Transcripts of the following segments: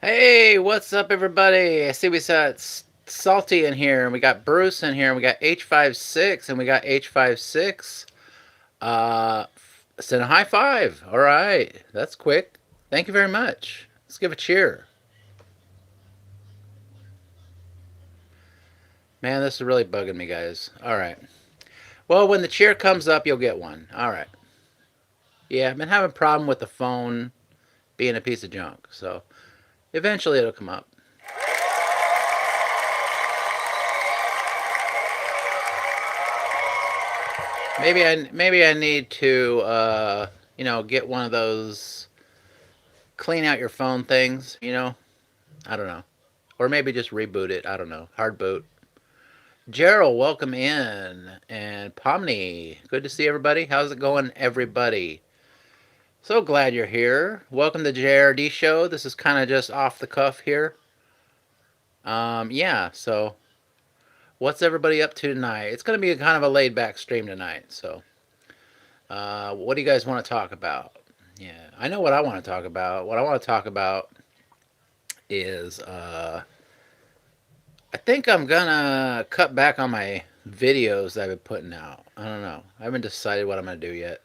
Hey, what's up, everybody? I see we got Salty in here, and we got Bruce in here, and we got H56, and we got H56. Uh, send a high five. All right, that's quick. Thank you very much. Let's give a cheer. Man, this is really bugging me, guys. All right. Well, when the cheer comes up, you'll get one. All right. Yeah, I've been having a problem with the phone being a piece of junk, so eventually it'll come up. Maybe I need to get one of those clean out your phone things. I don't know. Or maybe just reboot it. I don't know. Hard boot. Gerald, welcome in. And Pomni, good to see everybody. How's it going, everybody? So glad you're here. Welcome to the JRD show. This is kind of just off the cuff here. Yeah, so what's everybody up to tonight? It's going to be a kind of a laid back stream tonight. So, what do you guys want to talk about? Yeah, I know what I want to talk about. What I want to talk about is I think I'm gonna cut back on my videos that I've been putting out. I don't know. I haven't decided what I'm gonna do yet.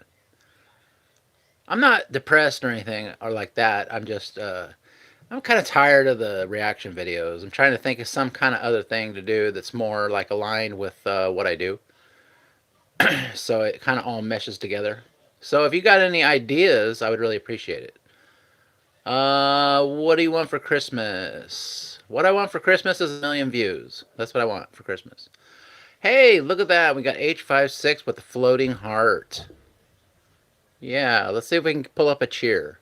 I'm not depressed or anything or like that. I'm kind of tired of the reaction videos. I'm trying to think of some kind of other thing to do that's more like aligned with what I do. So it kind of all meshes together. So if you got any ideas, I would really appreciate it. What do you want for Christmas? What I want for Christmas is 1 million views. That's what I want for Christmas. Hey, look at that. We got H56 with the floating heart. Yeah, let's see if we can pull up a cheer.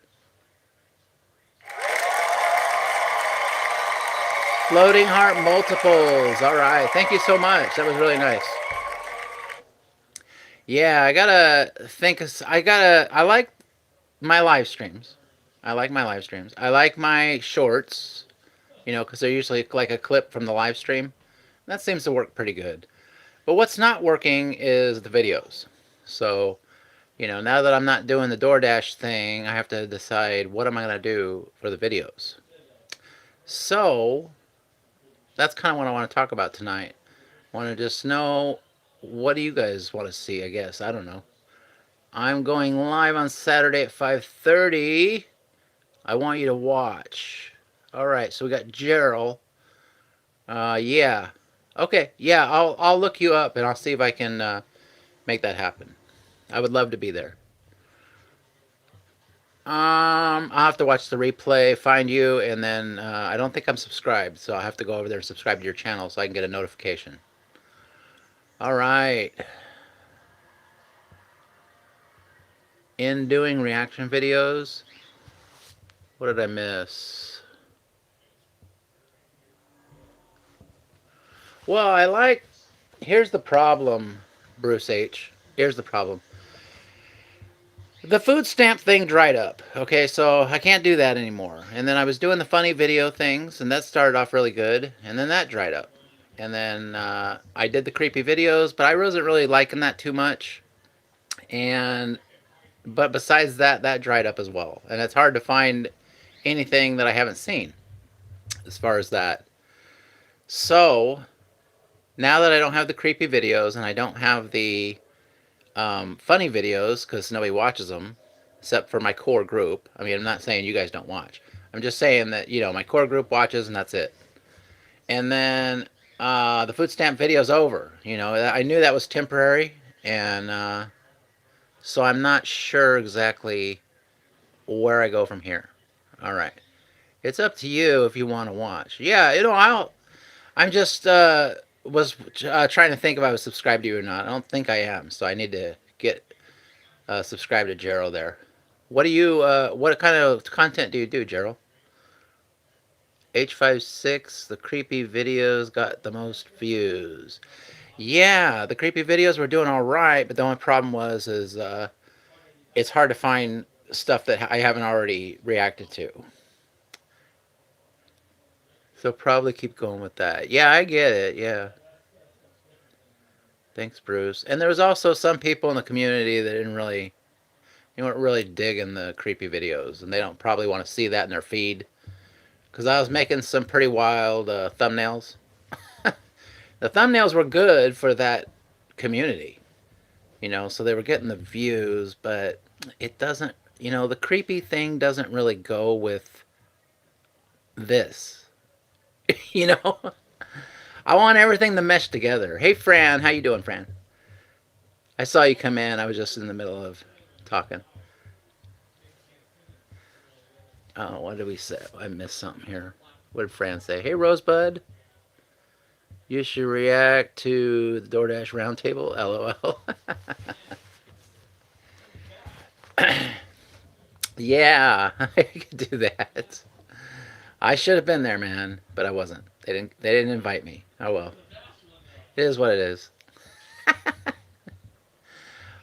Floating heart multiples. All right. Thank you so much. That was really nice. Yeah, I gotta think. I like my live streams. I like my live streams. I like my shorts, because they're usually like a clip from the live stream. That seems to work pretty good. But what's not working is the videos. So, now that I'm not doing the DoorDash thing, I have to decide what am I going to do for the videos. So, that's kind of what I want to talk about tonight. I want to just know, what do you guys want to see, I guess. I don't know. I'm going live on Saturday at 5:30. I want you to watch. All right, so we got Gerald. Yeah. Okay, yeah, I'll look you up and I'll see if I can make that happen. I would love to be there. I'll have to watch the replay, find you, and then I don't think I'm subscribed, so I'll have to go over there and subscribe to your channel so I can get a notification. All right. In doing reaction videos, what did I miss? Well, here's the problem, Bruce H. Here's the problem. The food stamp thing dried up. Okay, so I can't do that anymore. And then I was doing the funny video things, and that started off really good, and then that dried up. And then I did the creepy videos, but I wasn't really liking that too much. But besides that, that dried up as well. And it's hard to find anything that I haven't seen as far as that. So now that I don't have the creepy videos and I don't have the funny videos because nobody watches them except for my core group. I mean, I'm not saying you guys don't watch. I'm just saying that, my core group watches and that's it. And then the food stamp video's over. I knew that was temporary, and so I'm not sure exactly where I go from here. All right. It's up to you if you want to watch. Yeah, I'm just was trying to think if I was subscribed to you or not. I don't think I am, so I need to get subscribed to Gerald there. What kind of content do you do, Gerald? H56, the creepy videos got the most views. Yeah, the creepy videos were doing all right, but the only problem is it's hard to find stuff that I haven't already reacted to. So probably keep going with that. Yeah, I get it. Yeah. Thanks, Bruce. And there was also some people in the community that weren't really digging the creepy videos, and they don't probably want to see that in their feed because I was making some pretty wild thumbnails. The thumbnails were good for that community, so they were getting the views, but it doesn't, the creepy thing doesn't really go with this. you know, I want everything to mesh together. Hey, Fran, how you doing, Fran? I saw you come in. I was just in the middle of talking. Oh, what did we say? I missed something here. What did Fran say? Hey, Rosebud, you should react to the DoorDash Roundtable. LOL. Yeah, I could do that. I should have been there, man, but I wasn't. They didn't invite me. Oh well. It is what it is.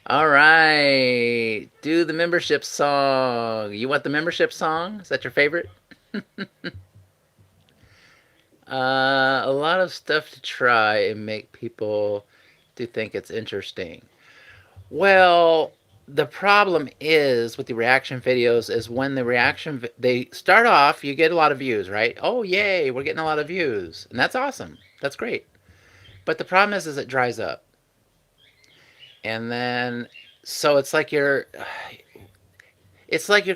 All right. Do the membership song. You want the membership song? Is that your favorite? A lot of stuff to try and make people to think it's interesting. Well, the problem is with the reaction videos is when the they start off, you get a lot of views, right? Oh, yay, we're getting a lot of views. And that's awesome. That's great. But the problem is it dries up. And then so it's like you're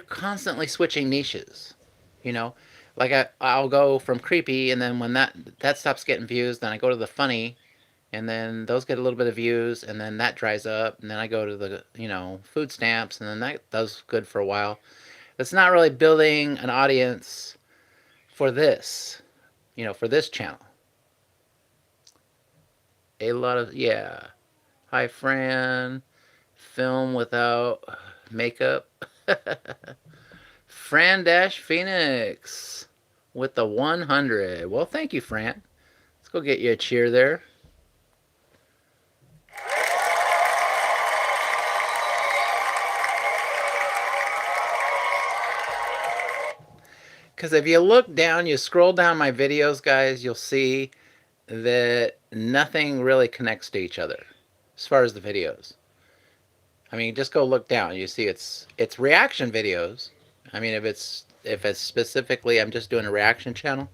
constantly switching niches, you know? Like I'll go from creepy, and then when that stops getting views, then I go to the funny, and then those get a little bit of views, and then that dries up, and then I go to the food stamps, and then that does good for a while. It's not really building an audience for this, for this channel. A lot of, yeah. Hi, Fran. Film without makeup. Fran Dash Phoenix with the 100. Well, thank you, Fran. Let's go get you a cheer there. Because if you look down, you scroll down my videos, guys, you'll see that nothing really connects to each other as far as the videos. I mean, just go look down. You see it's reaction videos. I mean, if it's specifically I'm just doing a reaction channel,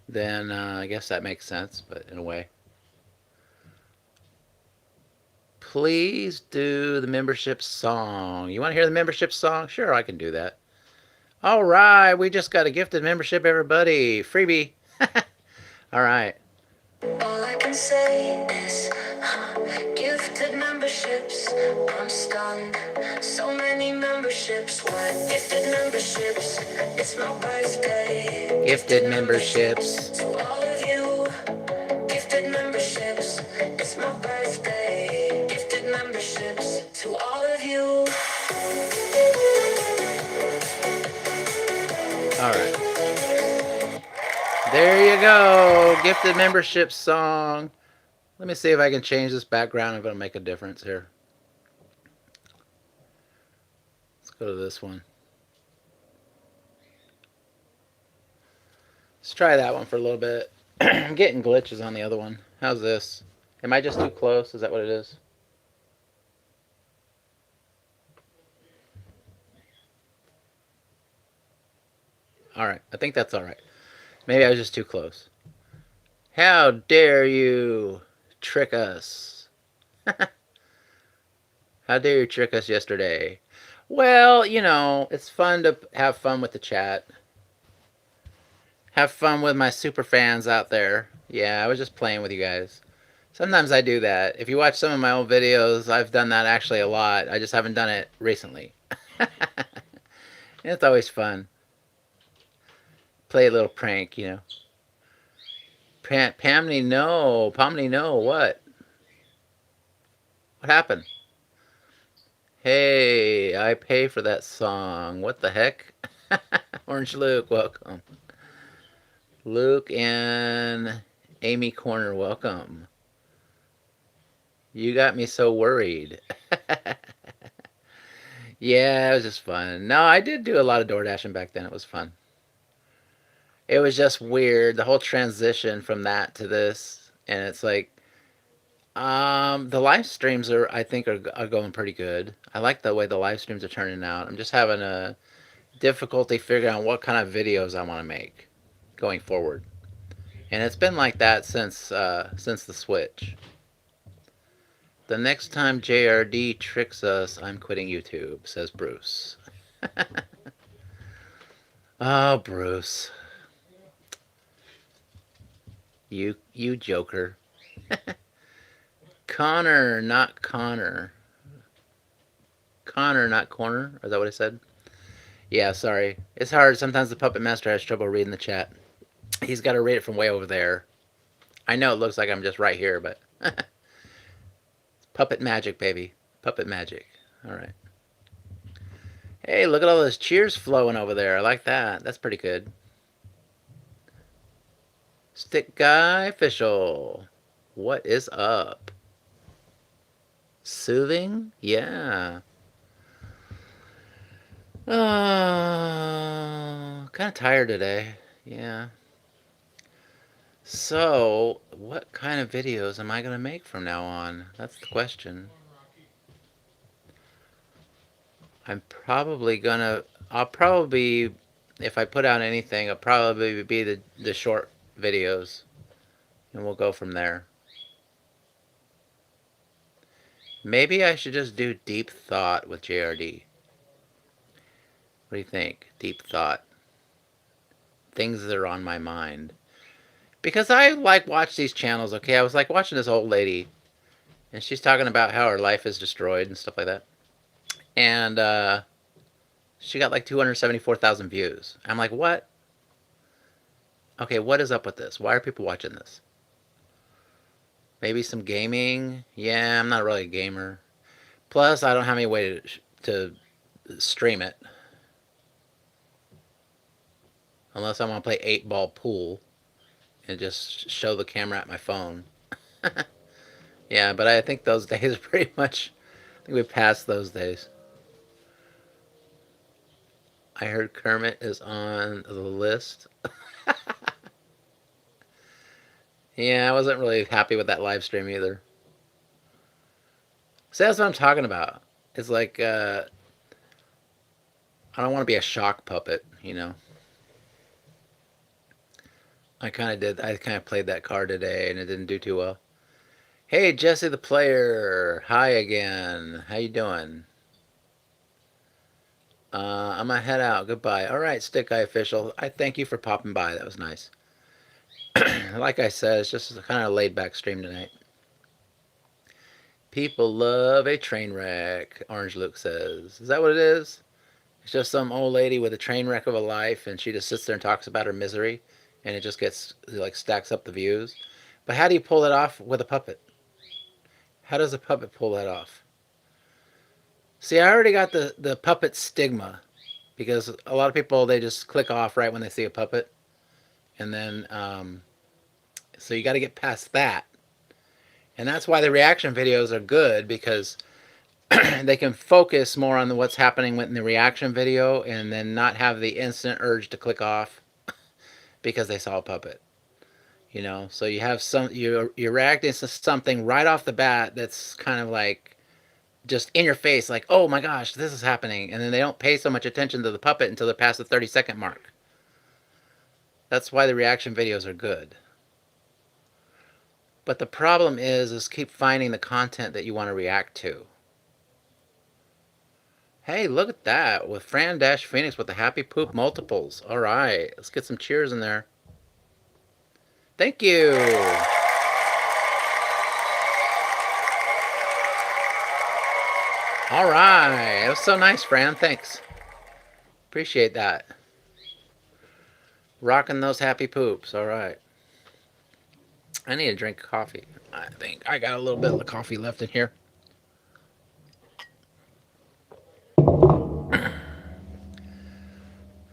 then I guess that makes sense, but in a way. Please do the membership song. You want to hear the membership song? Sure, I can do that. All right, we just got a gifted membership, everybody. Freebie. All right. All I can say is gifted memberships. I'm stunned. So many memberships. What gifted memberships? It's my birthday. Gifted memberships. To all of you. Gifted memberships. It's my birthday. Gifted memberships. To all of you. All right. There you go. Gifted membership song. Let me see if I can change this background if it'll make a difference here. Let's go to this one. Let's try that one for a little bit. I'm getting glitches on the other one. How's this? Am I just too close? Is that what it is? Alright, I think that's alright. Maybe I was just too close. How dare you trick us? How dare you trick us yesterday? Well, it's fun to have fun with the chat. Have fun with my super fans out there. Yeah, I was just playing with you guys. Sometimes I do that. If you watch some of my old videos, I've done that actually a lot. I just haven't done it recently. It's always fun. Play a little prank, Pamney, no. Pomney, no. What? What happened? Hey, I pay for that song. What the heck? Orange Luke, welcome. Luke and Amy Corner, welcome. You got me so worried. Yeah, it was just fun. No, I did do a lot of door dashing back then. It was fun. It was just weird, the whole transition from that to this, and it's like, the live streams I think are going pretty good. I like the way the live streams are turning out. I'm just having a difficulty figuring out what kind of videos I want to make. going forward. And it's been like that since the Switch. The next time JRD tricks us, I'm quitting YouTube, says Bruce. Oh, Bruce. You joker. Connor, not Connor. Connor, not corner. Is that what I said? Yeah, sorry. It's hard. Sometimes the Puppet Master has trouble reading the chat. He's got to read it from way over there. I know it looks like I'm just right here, but puppet magic, baby. Puppet magic. All right. Hey, look at all those cheers flowing over there. I like that. That's pretty good. Stick Guy Official. What is up? Soothing? Yeah. Kind of tired today. Yeah. So, what kind of videos am I going to make from now on? That's the question. I'll probably, if I put out anything, it'll probably be the short videos. And we'll go from there. Maybe I should just do deep thought with JRD. What do you think? Deep thought. Things that are on my mind. Because I like watch these channels, okay? I was like watching this old lady. And she's talking about how her life is destroyed and stuff like that. And she got like 274,000 views. I'm like, what? Okay, what is up with this? Why are people watching this? Maybe some gaming? Yeah, I'm not really a gamer. Plus, I don't have any way to stream it. Unless I want to play 8-ball pool and just show the camera at my phone. Yeah, but I think those days are pretty much... I think we passed those days. I heard Kermit is on the list. Yeah, I wasn't really happy with that live stream either. See, that's what I'm talking about. It's like, I don't want to be a shock puppet, you know. I kind of played that card today, and it didn't do too well. Hey, Jesse the player. Hi again. How you doing? I'm gonna head out. Goodbye. All right, Stick Guy Official. I thank you for popping by. That was nice. Like I said, it's just a kind of laid back stream tonight. People love a train wreck, Orange Luke says. Is that what it is? It's just some old lady with a train wreck of a life, and she just sits there and talks about her misery, and it just gets, like, stacks up the views. But how do you pull it off with a puppet? How does a puppet pull that off? See, I already got the puppet stigma, because a lot of people, they just click off right when they see a puppet. And then, so you got to get past that. And that's why the reaction videos are good, because they can focus more on what's happening in the reaction video and then not have the instant urge to click off because they saw a puppet. You know, so you have you're reacting to something right off the bat that's kind of like just in your face, like, oh my gosh, this is happening. And then they don't pay so much attention to the puppet until they're past the 30-second mark. That's why the reaction videos are good. But the problem is keep finding the content that you want to react to. Hey, look at that. With Fran-Phoenix with the happy poop multiples. All right. Let's get some cheers in there. Thank you. All right. That was so nice, Fran. Thanks. Appreciate that. Rocking those happy poops. All right. I need to drink coffee. I think I got a little bit of the coffee left in here.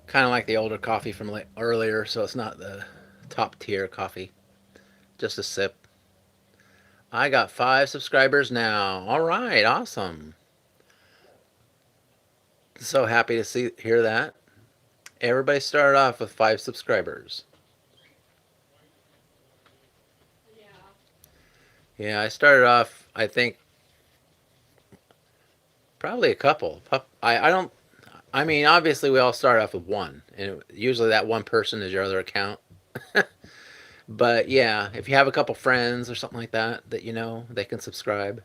Kind of like the older coffee from earlier, so it's not the top tier coffee. Just a sip. I got 5 subscribers now. All right, awesome. So happy to hear that. Everybody started off with 5 subscribers. Yeah, I started off, I think, probably a couple. I mean, obviously we all start off with 1. And usually that one person is your other account. But yeah, if you have a couple friends or something like that that you know, they can subscribe.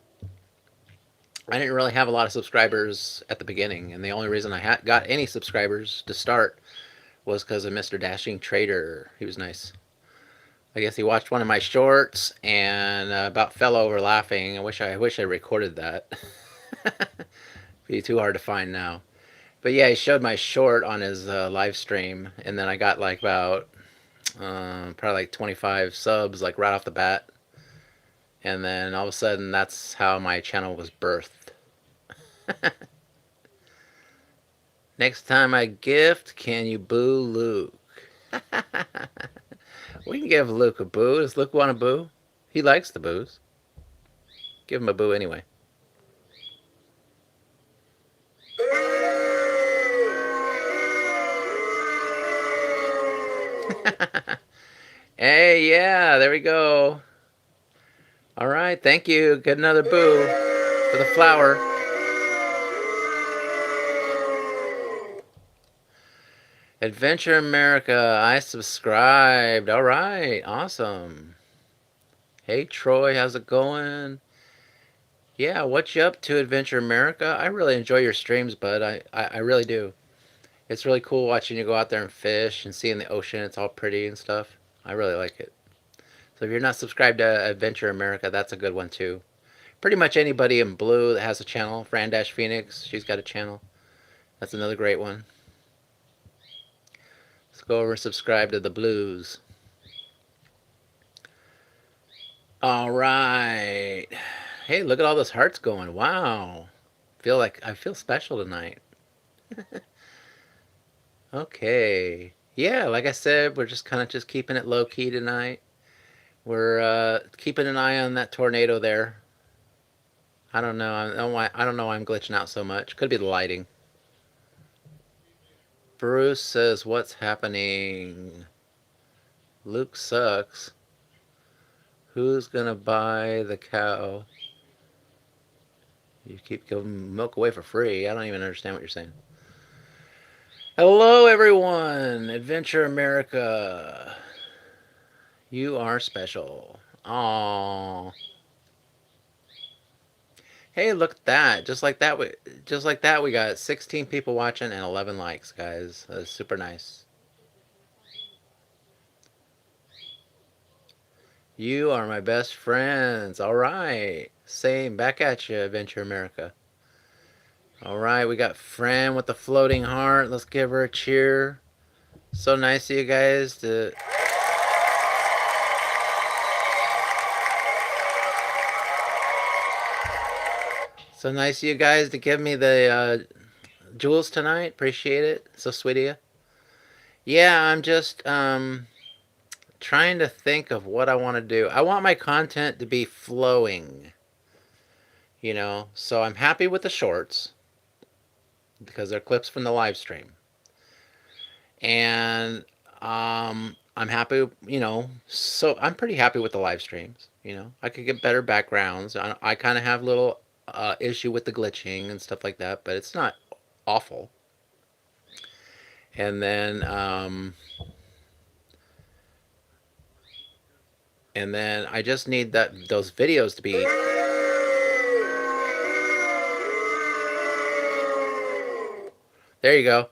I didn't really have a lot of subscribers at the beginning, and the only reason I got any subscribers to start was because of Mr. Dashing Trader. He was nice. I guess he watched one of my shorts and about fell over laughing. I wish I recorded that. Be too hard to find now. But yeah, he showed my short on his live stream, and then I got like about probably like 25 subs like right off the bat, and then all of a sudden that's how my channel was birthed. Next time I gift, can you boo Luke? We can give Luke a boo. Does Luke want a boo? He likes the boos. Give him a boo anyway. Hey, yeah, there we go. All right, thank you. Get another boo for the flower. Adventure America, I subscribed. All right, awesome. Hey, Troy, how's it going? Yeah, what you up to, Adventure America? I really enjoy your streams, bud. I really do. It's really cool watching you go out there and fish and seeing the ocean. It's all pretty and stuff. I really like it. So if you're not subscribed to Adventure America, that's a good one too. Pretty much anybody in blue that has a channel. Fran Dash Phoenix, she's got a channel. That's another great one. Let's go over and subscribe to the blues. All right. Hey, look at all those hearts going. Wow. I feel special tonight. Okay. Yeah, like I said, we're just kind of just keeping it low key tonight. We're keeping an eye on that tornado there. I don't know. I don't know why I'm glitching out so much. Could be the lighting. Bruce says, "What's happening? Luke sucks. Who's gonna buy the cow? You keep giving milk away for free. I don't even understand what you're saying." Hello, everyone. Adventure America. You are special. Aww. Hey, look at that. Just like that, we got 16 people watching and 11 likes, guys. That's super nice. You are my best friends. All right. Same. Back at you, Adventure America. All right. We got Fran with the floating heart. Let's give her a cheer. So nice of you guys to. So nice of you guys to give me the jewels tonight. Appreciate it. So sweet of you. Yeah, I'm just trying to think of what I want to do. I want my content to be flowing, you know. So I'm happy with the shorts because they're clips from the live stream, and I'm happy, you know. So I'm pretty happy with the live streams. You know, I could get better backgrounds. I kind of have little issue with the glitching and stuff like that, but it's not awful. And then I just need those videos to be. There you go.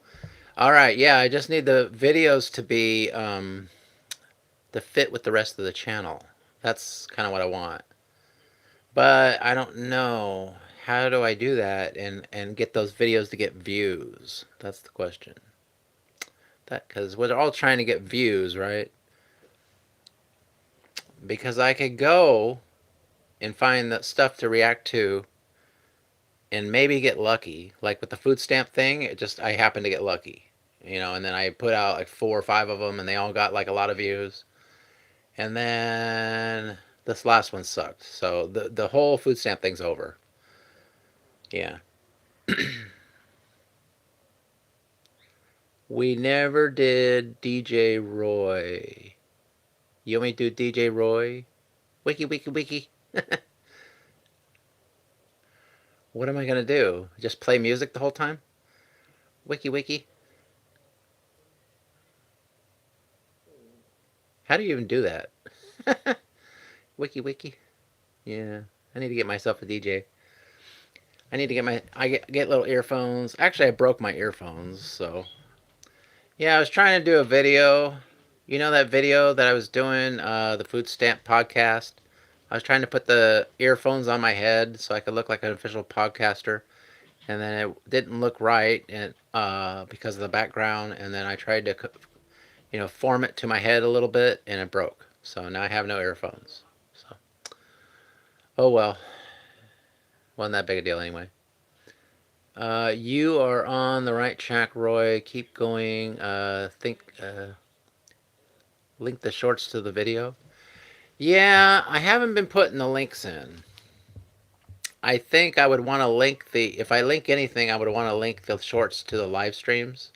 All right, yeah, I just need the videos to be to fit with the rest of the channel. That's kind of what I want. But I don't know, how do I do that and get those videos to get views? That's the question. That because we're all trying to get views, right? Because I could go and find the stuff to react to and maybe get lucky. Like with the food stamp thing, I happened to get lucky, you know. And then I put out like 4 or 5 of them, and they all got like a lot of views. And then this last one sucked. So the whole food stamp thing's over. Yeah. We never did DJ Roy. You want me to do DJ Roy? Wiki, wiki, wiki. What am I going to do? Just play music the whole time? Wiki, wiki. How do you even do that? Wiki. Yeah. I need to get myself a DJ. I need to get get little earphones. Actually, I broke my earphones, so yeah, I was trying to do a video. You know that video that I was doing, the food stamp podcast? I was trying to put the earphones on my head so I could look like an official podcaster, and then it didn't look right, and because of the background. And then I tried to, form it to my head a little bit, and it broke. So now I have no earphones. So, oh well, wasn't that big a deal anyway. You are on the right track, Roy. Keep going. Link the shorts to the video. Yeah, I haven't been putting the links in. I think I would want to link if I link anything, I would want to link the shorts to the live streams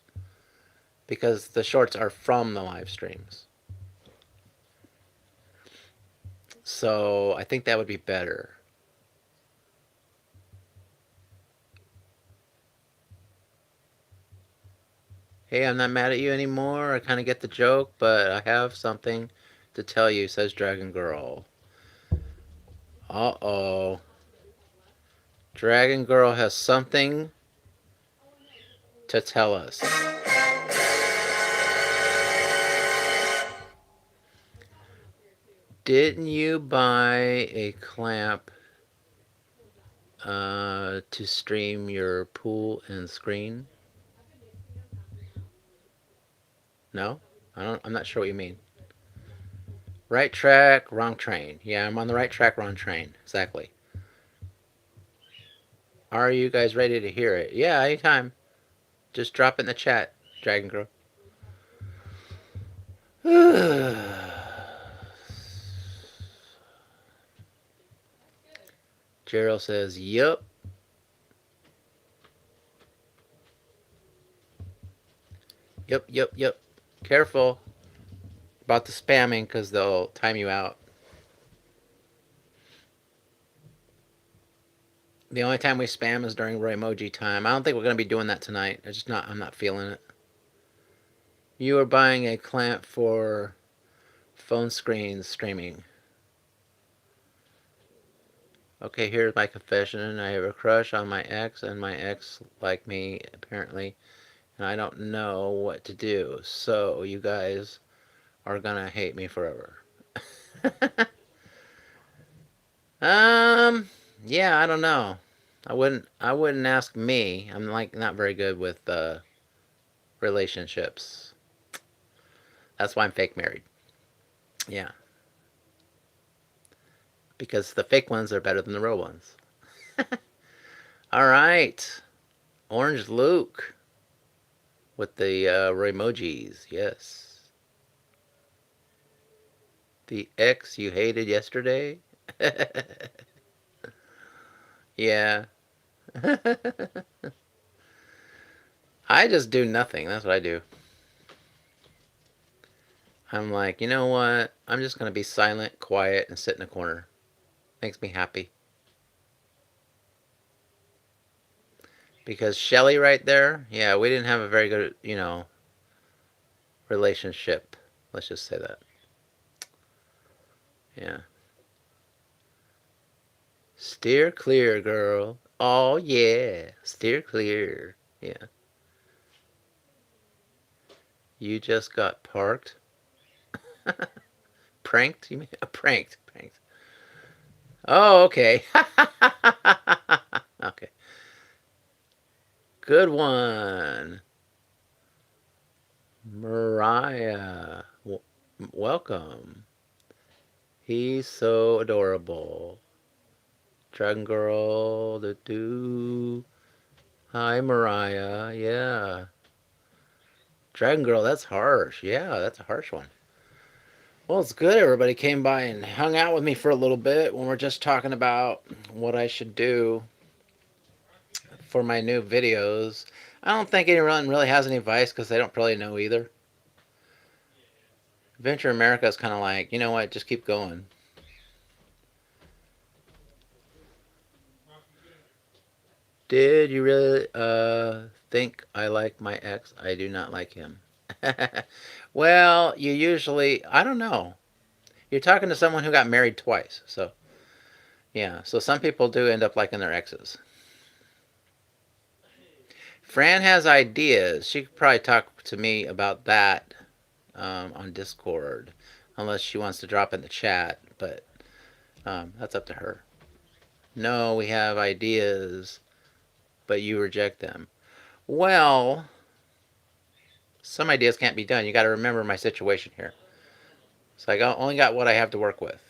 because the shorts are from the live streams. So I think that would be better. Hey, I'm not mad at you anymore. I kind of get the joke, but I have something to tell you, says Dragon Girl. Uh-oh. Dragon Girl has something to tell us. Didn't you buy a clamp to stream your pool and screen? No? I'm not sure what you mean. Right track, wrong train. Yeah, I'm on the right track, wrong train. Exactly. Are you guys ready to hear it? Yeah, anytime. Just drop it in the chat, Dragon Girl. Gerald says, yup. Yep. Careful about the spamming because they'll time you out. The only time we spam is during Roymoji time. I don't think we're going to be doing that tonight. I'm not feeling it. You are buying a clamp for phone screens streaming. Okay, here's my confession. I have a crush on my ex, and my ex like me, apparently, and I don't know what to do. So you guys are gonna hate me forever. Yeah, I don't know. I wouldn't ask me. I'm like not very good with relationships. That's why I'm fake married. Yeah, because the fake ones are better than the real ones. All right, Orange Luke with the emojis. Yes, the ex you hated yesterday. Yeah. I just do nothing. That's what I do. I'm like, you know what? I'm just going to be silent, quiet, and sit in a corner. Makes me happy. Because Shelly right there, yeah, we didn't have a very good, relationship. Let's just say that. Yeah. Steer clear, girl. Oh, yeah. Steer clear. Yeah. You just got parked. Pranked? You mean? Pranked. Oh, okay. Okay. Good one. Mariah. Welcome. He's so adorable. Dragon Girl, the do. Hi, Mariah. Yeah. Dragon Girl, that's harsh. Yeah, that's a harsh one. Well, it's good everybody came by and hung out with me for a little bit when we're just talking about what I should do for my new videos. I don't think anyone really has any advice because they don't probably know either. Venture America is kind of like, you know what, just keep going. Did you really think I like my ex? I do not like him. Well, you usually, I don't know. You're talking to someone who got married twice. So, yeah. So some people do end up liking their exes. Fran has ideas. She could probably talk to me about that on Discord, unless she wants to drop in the chat. But that's up to her. No, we have ideas, but you reject them. Well, some ideas can't be done. You got to remember my situation here. So only got what I have to work with.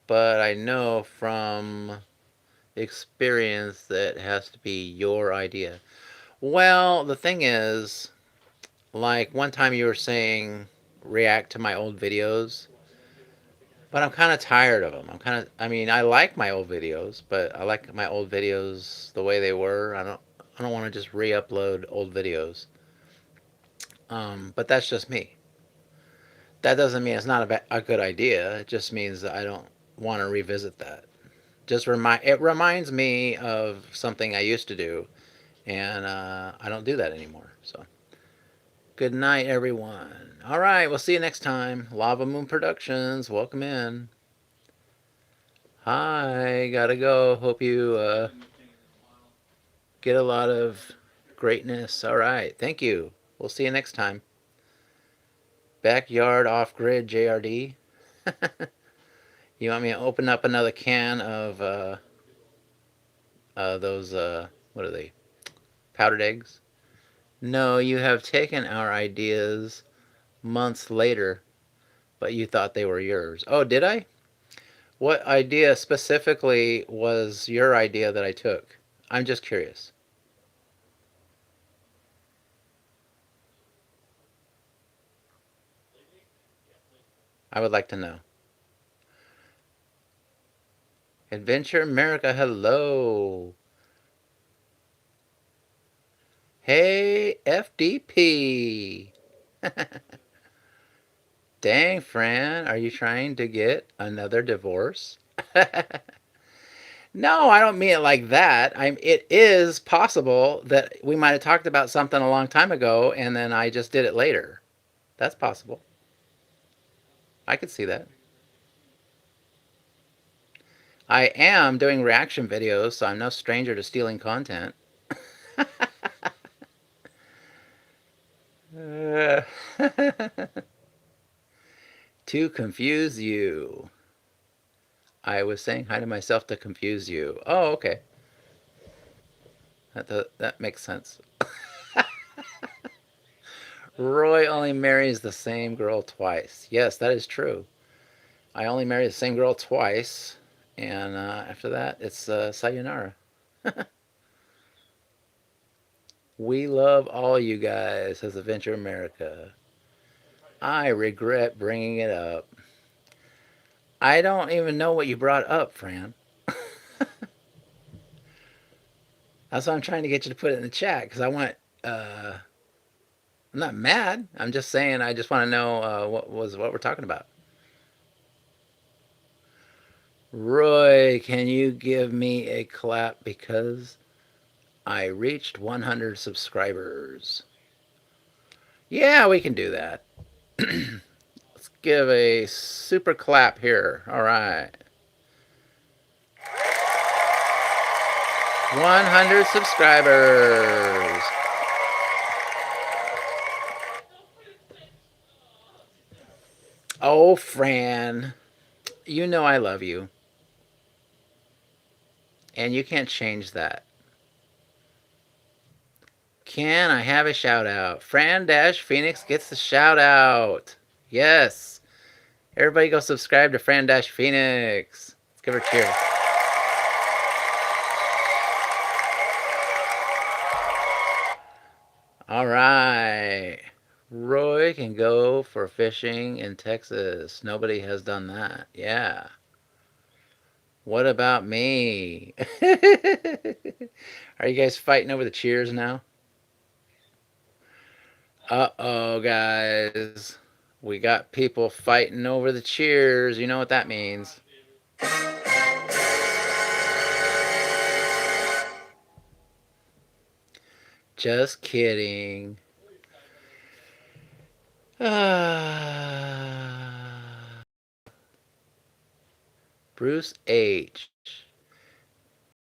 But I know from experience that it has to be your idea. Well, the thing is, like one time you were saying react to my old videos, but I'm kind of tired of them. I mean, I like my old videos, but I like my old videos the way they were. I don't want to just re-upload old videos. But that's just me. That doesn't mean it's not a good idea. It just means that I don't want to revisit that. It reminds me of something I used to do, and I don't do that anymore. So good night, everyone. All right, we'll see you next time. Lava Moon Productions, welcome in. Hi, gotta go. Hope you get a lot of greatness. All right, thank you. We'll see you next time. Backyard off grid JRD. You want me to open up another can of those, what are they? Powdered eggs? No, you have taken our ideas months later, but you thought they were yours. Oh, did I? What idea specifically was your idea that I took? I'm just curious. I would like to know. Adventure America, hello. Hey, FDP. Dang, Fran, are you trying to get another divorce? No, I don't mean it like that. It is possible that we might have talked about something a long time ago and then I just did it later. That's possible. I could see that. I am doing reaction videos, so I'm no stranger to stealing content. Uh, to confuse you. I was saying hi to myself to confuse you. Oh, okay. That makes sense. Roy only marries the same girl twice. Yes, that is true. I only marry the same girl twice, and after that, it's sayonara. We love all you guys, says Adventure America. I regret bringing it up. I don't even know what you brought up, Fran. That's why I'm trying to get you to put it in the chat because I want. I'm not mad. I'm just saying I just want to know what we're talking about. Roy, can you give me a clap because I reached 100 subscribers? Yeah, we can do that. Let's give a super clap here. All right. 100 subscribers. Oh, Fran, you know I love you. And you can't change that. Can I have a shout out? Fran Dash Phoenix gets the shout out. Yes. Everybody go subscribe to Fran Dash Phoenix. Let's give her a cheer. All right. Roy can go for fishing in Texas. Nobody has done that. Yeah. What about me? Are you guys fighting over the cheers now? Uh-oh, guys. We got people fighting over the cheers. You know what that means. Just kidding. Bruce H.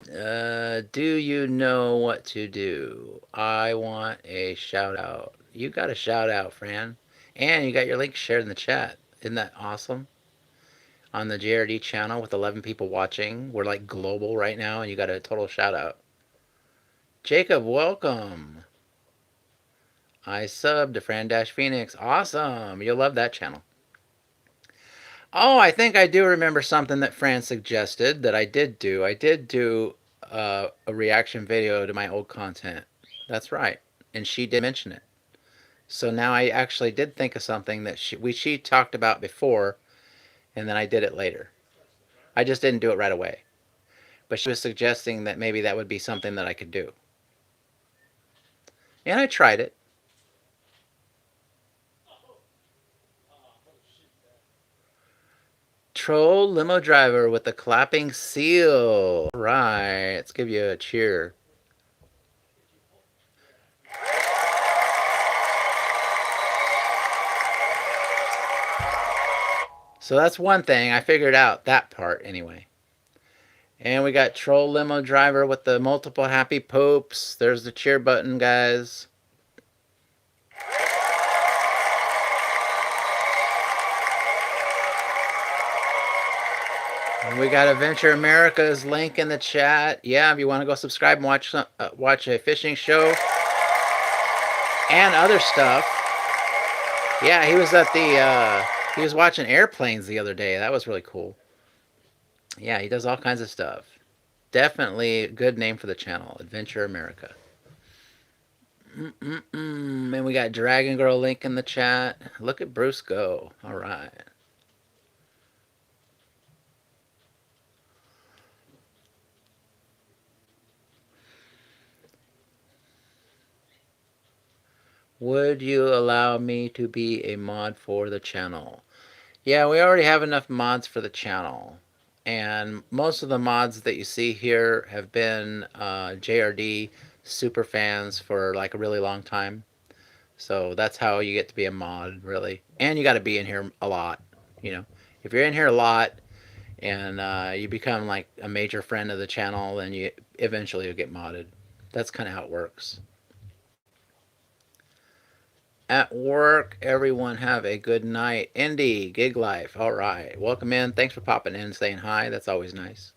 Do you know what to do? I want a shout out. You got a shout out, Fran. And you got your link shared in the chat. Isn't that awesome? On the JRD channel with 11 people watching. We're like global right now, and you got a total shout out. Jacob, welcome. I subbed to Fran Phoenix. Awesome. You'll love that channel. Oh, I think I do remember something that Fran suggested that I did do. I did do a reaction video to my old content. That's right. And she did mention it. So now I actually did think of something that she talked about before, and then I did it later. I just didn't do it right away. But she was suggesting that maybe that would be something that I could do. And I tried it. Troll limo driver with the clapping seal. All right, let's give you a cheer. So that's one thing. I figured out that part anyway. And we got troll limo driver with the multiple happy popes. There's the cheer button, guys. And we got Adventure America's link in the chat. Yeah, if you want to go subscribe and watch a fishing show and other stuff. Yeah, he was at the he was watching airplanes the other day. That was really cool. Yeah, he does all kinds of stuff. Definitely a good name for the channel, Adventure America. And we got Dragon Girl link in the chat. Look at Bruce go. All right. Would you allow me to be a mod for the channel? Yeah, we already have enough mods for the channel. And most of the mods that you see here have been JRD super fans for like a really long time. So that's how you get to be a mod, really. And you got to be in here a lot, you know. If you're in here a lot and you become like a major friend of the channel, then you eventually you'll get modded. That's kind of how it works. At work, everyone have a good night. Indy, gig life. All right. Welcome in. Thanks for popping in and saying hi. That's always nice.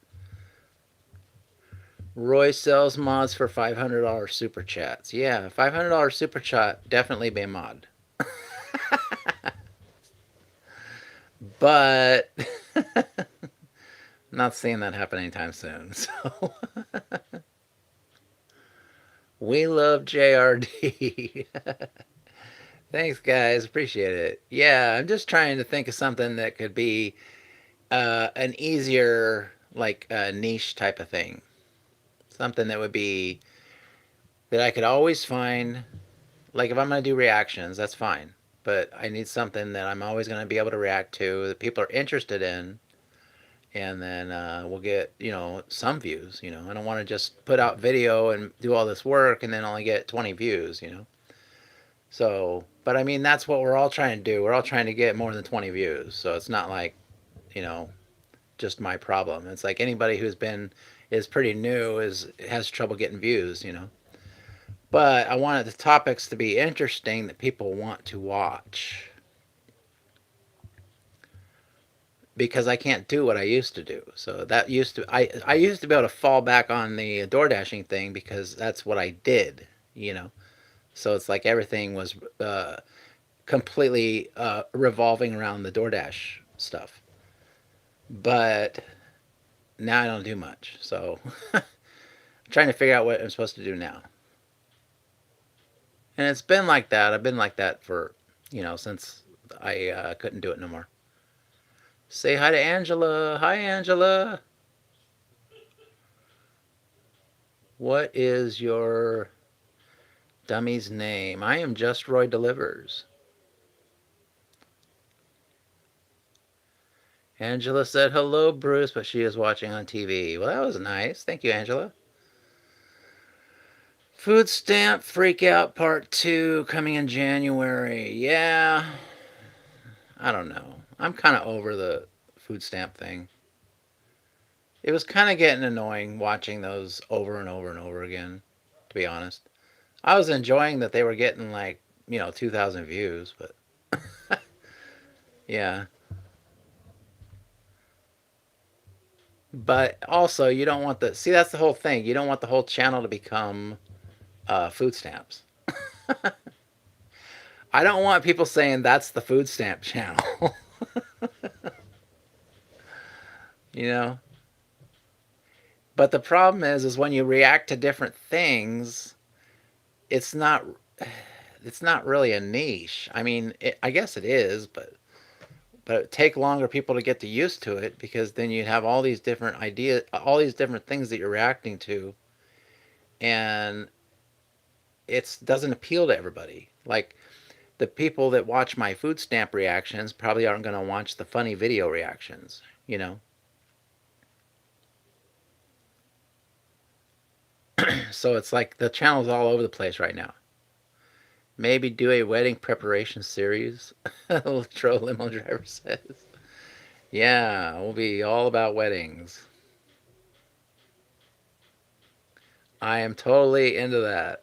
Roy sells mods for $500 super chats. Yeah, $500 super chat, definitely be a mod. But not seeing that happen anytime soon. So we love JRD. Thanks, guys. Appreciate it. Yeah, I'm just trying to think of something that could be an easier, like niche type of thing. Something that would be that I could always find. Like if I'm going to do reactions, that's fine. But I need something that I'm always going to be able to react to, that people are interested in, and then we'll get, you know, some views. You know, I don't want to just put out video and do all this work and then only get 20 views. You know. So, but I mean, that's what we're all trying to do. We're all trying to get more than 20 views. So it's not like, you know, just my problem. It's like anybody is pretty new has trouble getting views. You know. But I wanted the topics to be interesting that people want to watch. Because I can't do what I used to do. So that used to I used to be able to fall back on the door dashing thing because that's what I did, you know. So it's like everything was completely revolving around the DoorDash stuff. But now I don't do much. So I'm trying to figure out what I'm supposed to do now. And it's been like that. I've been like that for, you know, since I couldn't do it no more. Say hi to Angela. Hi, Angela. What is your dummy's name? I am Just Roy Delivers. Angela said hello, Bruce, but she is watching on TV. Well, that was nice. Thank you, Angela. Food stamp freak out part 2 coming in January. Yeah, I don't know. I'm kind of over the food stamp thing. It was kind of getting annoying watching those over and over and over again, to be honest. I was enjoying that they were getting like, 2,000 views, but yeah. But also, you don't want the, see, that's the whole thing. You don't want the whole channel to become food stamps. I don't want people saying that's the food stamp channel. you know? But the problem is when you react to different things, it's not it's not really a niche. I mean, I guess it is, but it would take longer people to get to used to it because then you'd have all these different ideas, all these different things that you're reacting to, and it doesn't appeal to everybody. Like the people that watch my food stamp reactions probably aren't going to watch the funny video reactions, you know? So it's like the channel's all over the place right now. Maybe do a wedding preparation series. Little limo driver says. Yeah, we'll be all about weddings. I am totally into that.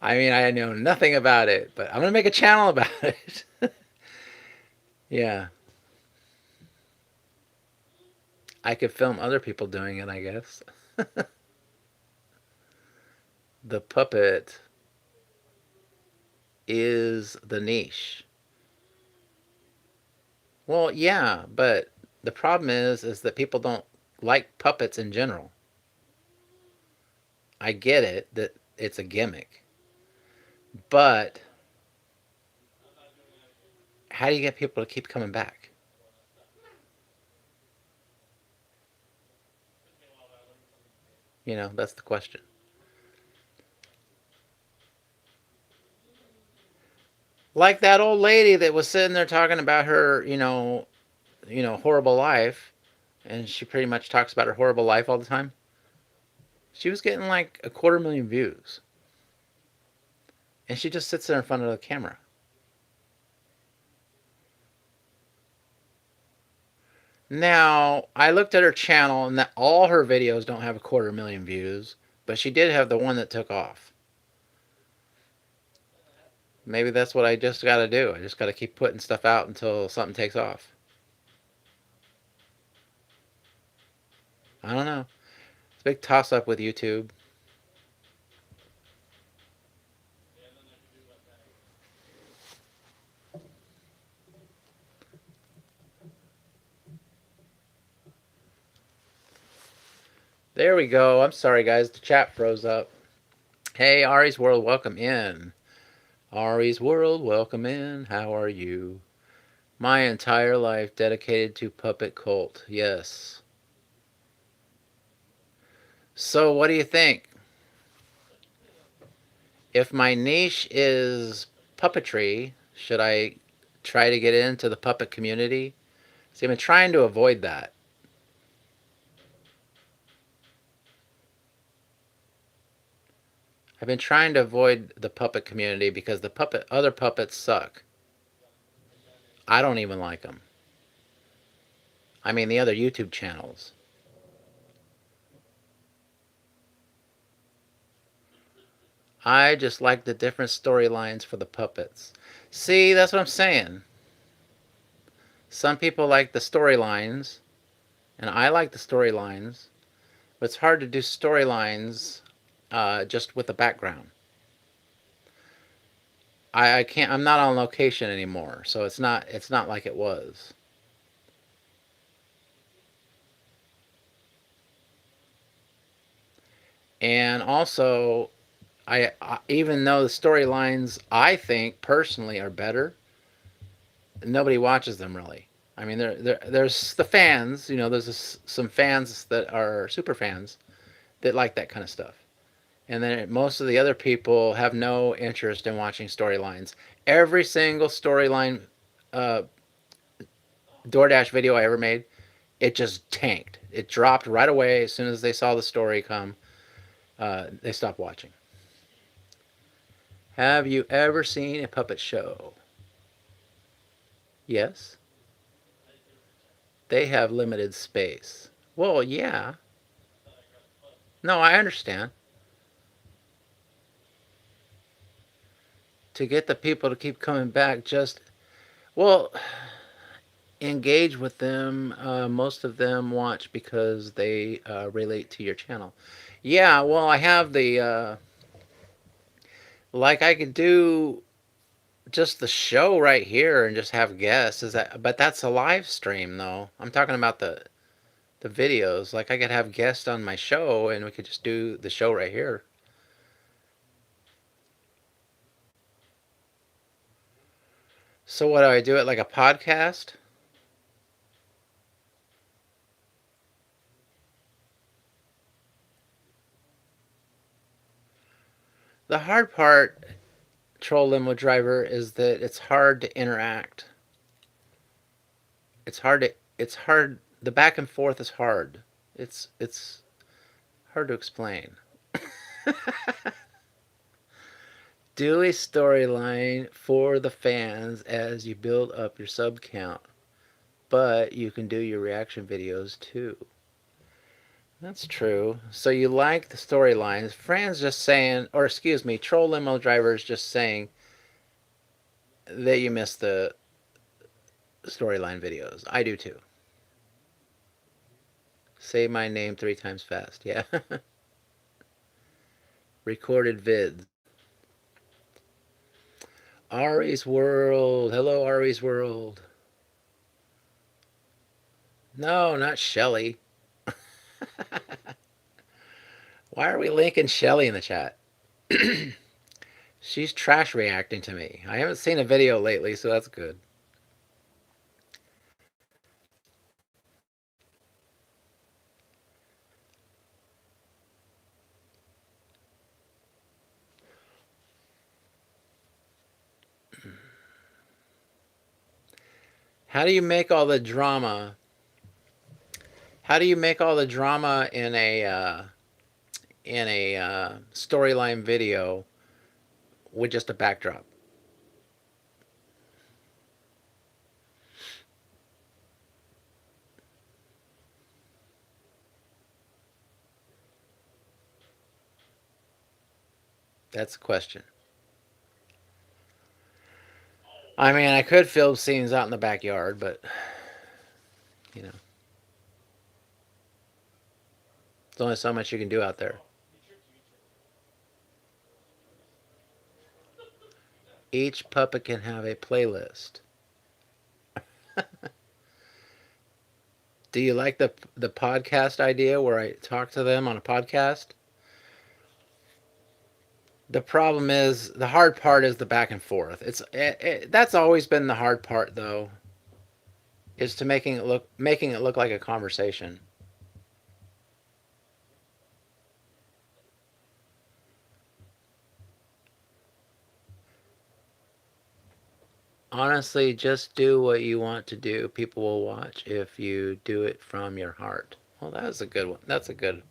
I mean, I know nothing about it, but I'm going to make a channel about it. yeah. I could film other people doing it, I guess. The puppet is the niche. Well, yeah, but the problem is that people don't like puppets in general. I get it that it's a gimmick, but how do you get people to keep coming back? That's the question. Like that old lady that was sitting there talking about her, horrible life, and she pretty much talks about her horrible life all the time. She was getting like 250,000 views, and she just sits there in front of the camera. Now, I looked at her channel, and that all her videos don't have 250,000 views, but she did have the one that took off. Maybe that's what I just got to do. I just got to keep putting stuff out until something takes off. I don't know. It's a big toss up with YouTube. There we go. I'm sorry, guys. The chat froze up. Hey, Ari's World, welcome in. Ari's World, welcome in. How are you? My entire life dedicated to puppet cult. Yes. So, what do you think? If my niche is puppetry, should I try to get into the puppet community? See, I've been trying to avoid that. I've been trying to avoid the puppet community because the other puppets suck. I don't even like them. I mean, the other YouTube channels. I just like the different storylines for the puppets. See, that's what I'm saying. Some people like the storylines, and I like the storylines, but it's hard to do storylines just with the background. I can't. I'm not on location anymore, so it's not like it was. And also, even though the storylines I think personally are better, nobody watches them really. I mean, there's the fans. There's some fans that are super fans that like that kind of stuff. And then most of the other people have no interest in watching storylines. Every single storyline uh, DoorDash video I ever made, it just tanked. It dropped right away as soon as they saw the story come. they stop watching. Have you ever seen a puppet show? Yes. They have limited space. Well, yeah. No, I understand. To get the people to keep coming back, just, well, engage with them. Most of them watch because they relate to your channel. Yeah, well, I have like I could do just the show right here and just have guests. Is that? But that's a live stream, though. I'm talking about the videos. Like I could have guests on my show, and we could just do the show right here. So what do I do it like a podcast? The hard part, Troll Limo Driver, is that it's hard to interact. It's hard. The back and forth is hard. It's hard to explain. Do a storyline for the fans as you build up your sub count, but you can do your reaction videos too. That's true. So you like the storylines. Fran's just saying, or excuse me, Troll Limo Driver is just saying that you miss the storyline videos. I do too. Say my name 3 times fast. Yeah. Recorded vids. Ari's World. Hello, Ari's World. No, not Shelly. Why are we linking Shelly in the chat? She's trash reacting to me. I haven't seen a video lately, so that's good. How do you make all the drama? How do you make all the drama in a storyline video with just a backdrop? That's the question. I mean, I could film scenes out in the backyard, but you know, there's only so much you can do out there. Each puppet can have a playlist. Do you like the podcast idea where I talk to them on a podcast? The problem is the hard part is the back and forth. That's always been the hard part though, is to making it look like a conversation. Honestly, just do what you want to do. People will watch if you do it from your heart. Well, that was a good one. That's a good,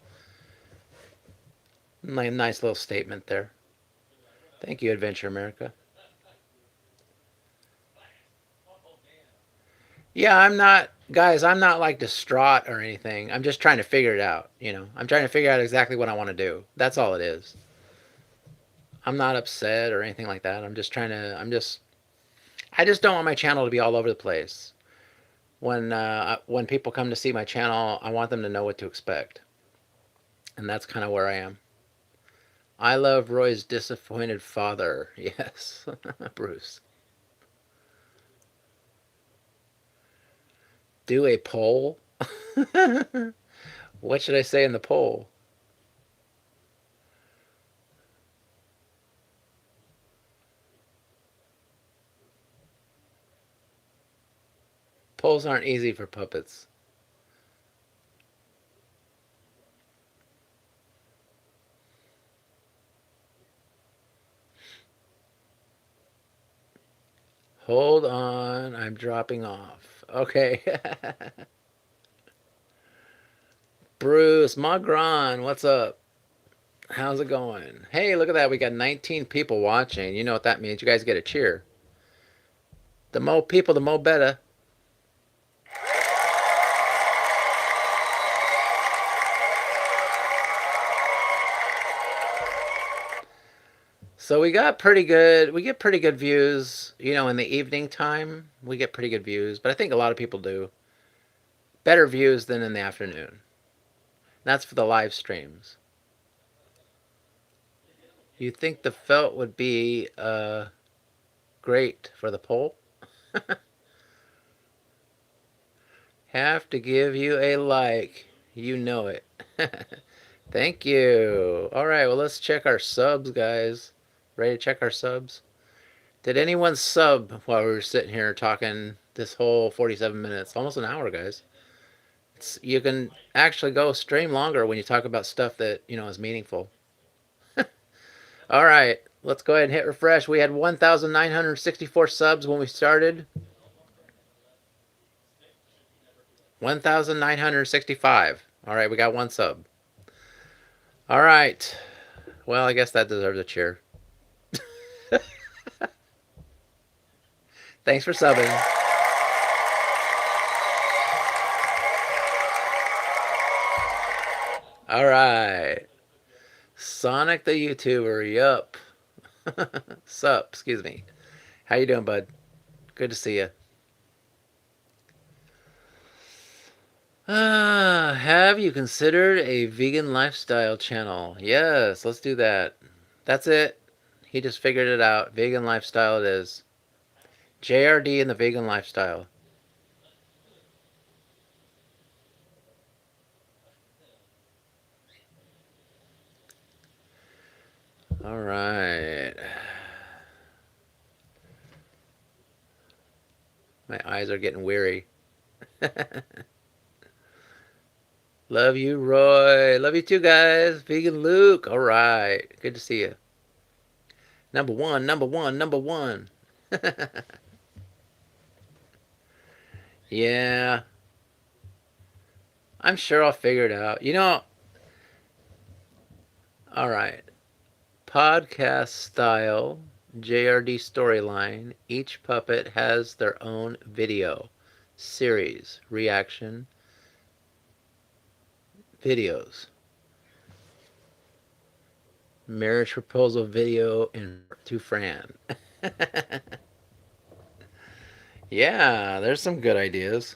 nice little statement there. Thank you, Adventure America. Yeah, I'm not, guys, I'm not like distraught or anything. I'm just trying to figure it out. I'm trying to figure out exactly what I want to do. That's all it is. I'm not upset or anything like that. I just don't want my channel to be all over the place. When people come to see my channel, I want them to know what to expect. And that's kind of where I am. I love Roy's disappointed father. Yes, Bruce. Do a poll? What should I say in the poll? Polls aren't easy for puppets. Hold on, I'm dropping off. Okay. Bruce, Magron, what's up? How's it going? Hey, look at that. We got 19 people watching. You know what that means. You guys get a cheer. The more people, the more better. So we got pretty good. We get pretty good views. In the evening time, we get pretty good views. But I think a lot of people do better views than in the afternoon. That's for the live streams. You think the felt would be great for the poll? Have to give you a like. You know it. Thank you. All right, well, let's check our subs, guys. Ready to check our subs? Did anyone sub while we were sitting here talking this whole 47 minutes? Almost an hour, guys. You can actually go stream longer when you talk about stuff that, is meaningful. All right, let's go ahead and hit refresh. We had 1,964 subs when we started. 1,965. All right, we got one sub. All right. Well, I guess that deserves a cheer. Thanks for subbing. All right. Sonic the YouTuber, yup. Sup, excuse me. How you doing, bud? Good to see you. Have you considered a vegan lifestyle channel? Yes, let's do that. That's it. He just figured it out. Vegan lifestyle it is. JRD and the vegan lifestyle. All right. My eyes are getting weary. Love you, Roy. Love you too, guys. Vegan Luke. All right. Good to see you. Number one, number one, number one. Yeah. I'm sure I'll figure it out. All right. Podcast style, JRD storyline. Each puppet has their own video, series, reaction, videos. Marriage proposal video to Fran. Yeah, there's some good ideas.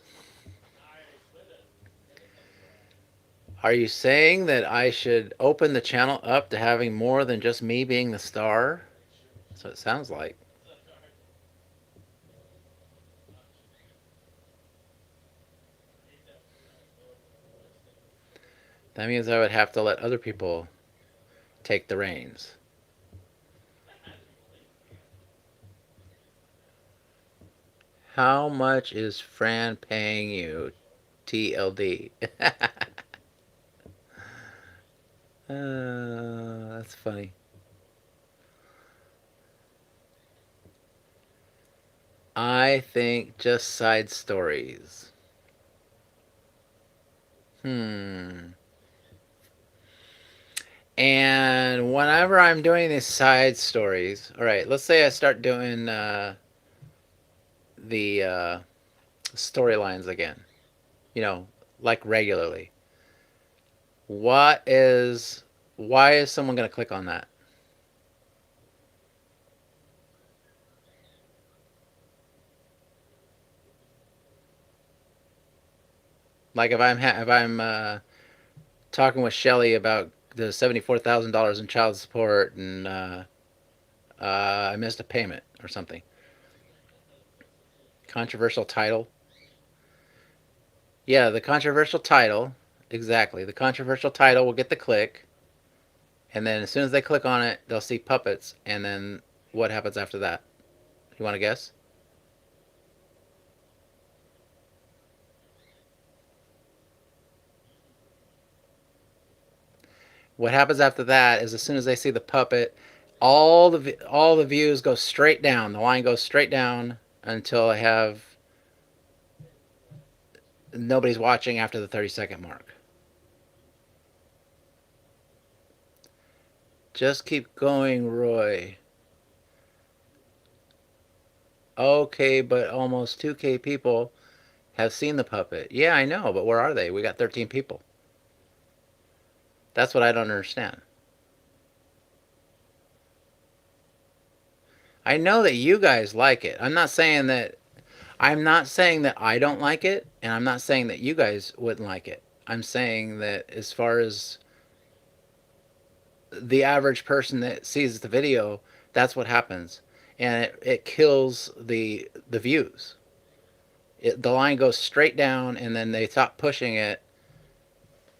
Are you saying that I should open the channel up to having more than just me being the star? That's what it sounds like. That means I would have to let other people take the reins. How much is Fran paying you? TLD. That's funny. I think just side stories. And whenever I'm doing these side stories, all right, let's say I start doing the storylines again, like regularly. What is, why is someone going to click on that? Like if I'm talking with Shelly about the $74,000 in child support and I missed a payment or something. Controversial title. Yeah, the controversial title. Exactly. The controversial title will get the click. And then as soon as they click on it, they'll see puppets. And then what happens after that? You want to guess? What happens after that is as soon as they see the puppet, all the views go straight down. The line goes straight down until I have nobody's watching after the 30-second mark. Just keep going, Roy. Okay, but almost 2K people have seen the puppet. Yeah, I know, but where are they? We got 13 people. That's what I don't understand. I know that you guys like it. I'm not saying that I don't like it, and I'm not saying that you guys wouldn't like it. I'm saying that as far as the average person that sees the video, that's what happens. And it kills the views. The line goes straight down, and then they stop pushing it,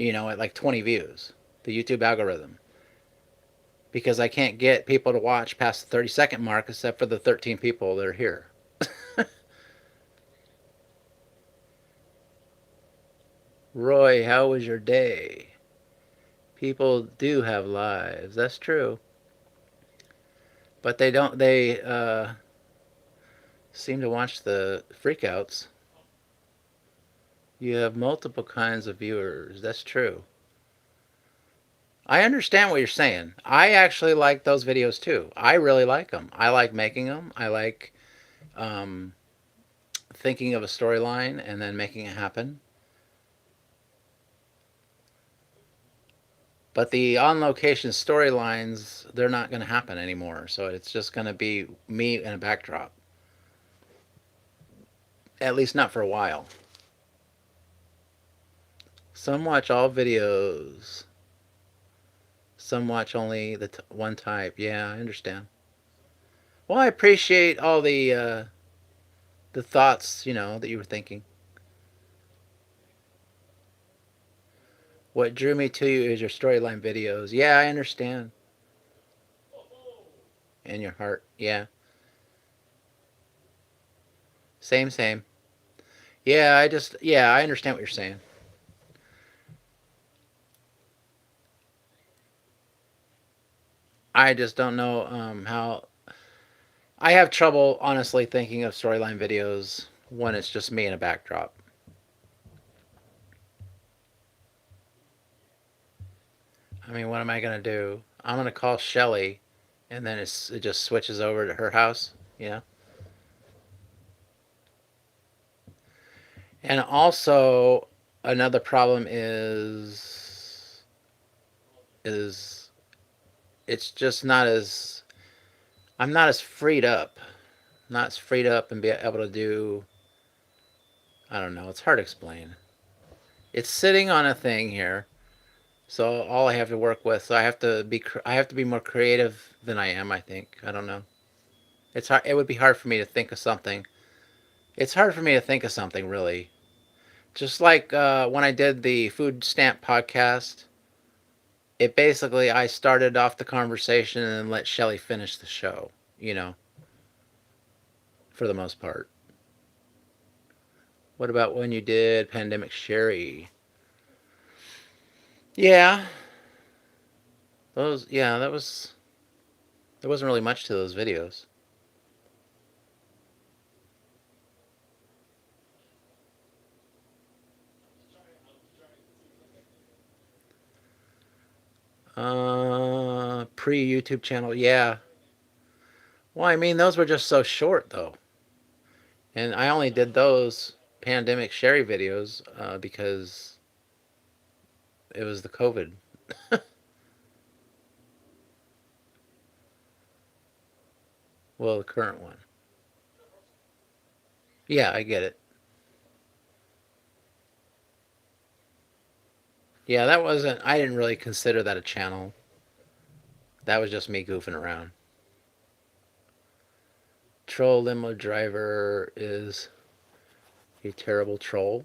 at like 20 views. The YouTube algorithm. Because I can't get people to watch past the 30-second mark except for the 13 people that are here. Roy, how was your day? People do have lives. That's true. But they seem to watch the freakouts. You have multiple kinds of viewers. That's true. I understand what you're saying. I actually like those videos too. I really like them. I like making them. I like um, thinking of a storyline and then making it happen. But the on location storylines, they're not going to happen anymore. So it's just going to be me and a backdrop. At least not for a while. Some watch all videos. Some watch only the one type. Yeah, I understand. Well, I appreciate all the thoughts, that you were thinking. What drew me to you is your storyline videos. Yeah, I understand. And your heart. Yeah. Same, same. Yeah, I understand what you're saying. I just don't know how. I have trouble, honestly, thinking of storyline videos when it's just me in a backdrop. I mean, what am I going to do? I'm going to call Shelly, and then it just switches over to her house, you know? And also, another problem is it's just not as I'm not as freed up, not as freed up and be able to do. I don't know. It's hard to explain. It's sitting on a thing here, so all I have to work with. So I have to be more creative than I am. I think. I don't know. It's hard. It would be hard for me to think of something. It's hard for me to think of something really. Just like when I did the food stamp podcast, it basically I started off the conversation and let Shelly finish the show. You know, for the most part. What about when you did Pandemic Sherry? Yeah, those. Yeah, that was. There wasn't really much to those videos. Pre YouTube channel. Yeah. Well, I mean, those were just so short though, and I only did those Pandemic Sherry videos because it was the COVID. Well, the current one. Yeah, I get it. Yeah, that wasn't. I didn't really consider that a channel. That was just me goofing around. Troll limo driver is a terrible troll.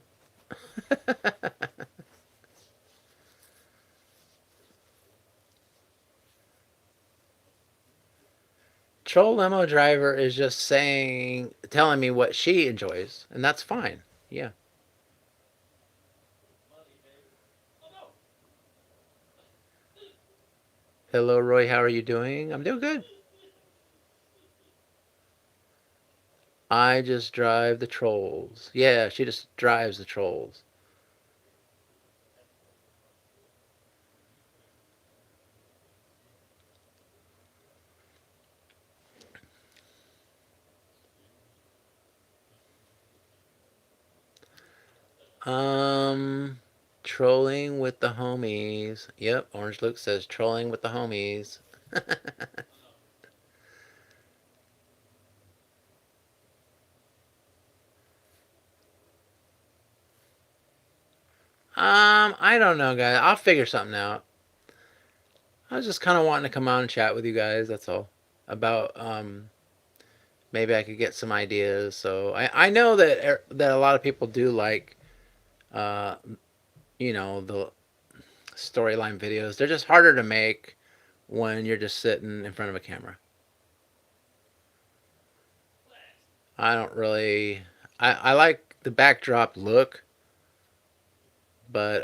Troll limo driver is just telling me what she enjoys, and that's fine. Yeah. Hello, Roy. How are you doing? I'm doing good. I just drive the trolls. Yeah, she just drives the trolls. Um, trolling with the homies. Yep, Orange Luke says trolling with the homies. I don't know, guys. I'll figure something out. I was just kind of wanting to come on and chat with you guys. That's all. About maybe I could get some ideas. So I know that a lot of people do like uh, the storyline videos. They're just harder to make when you're just sitting in front of a camera. I don't really. I like the backdrop look, but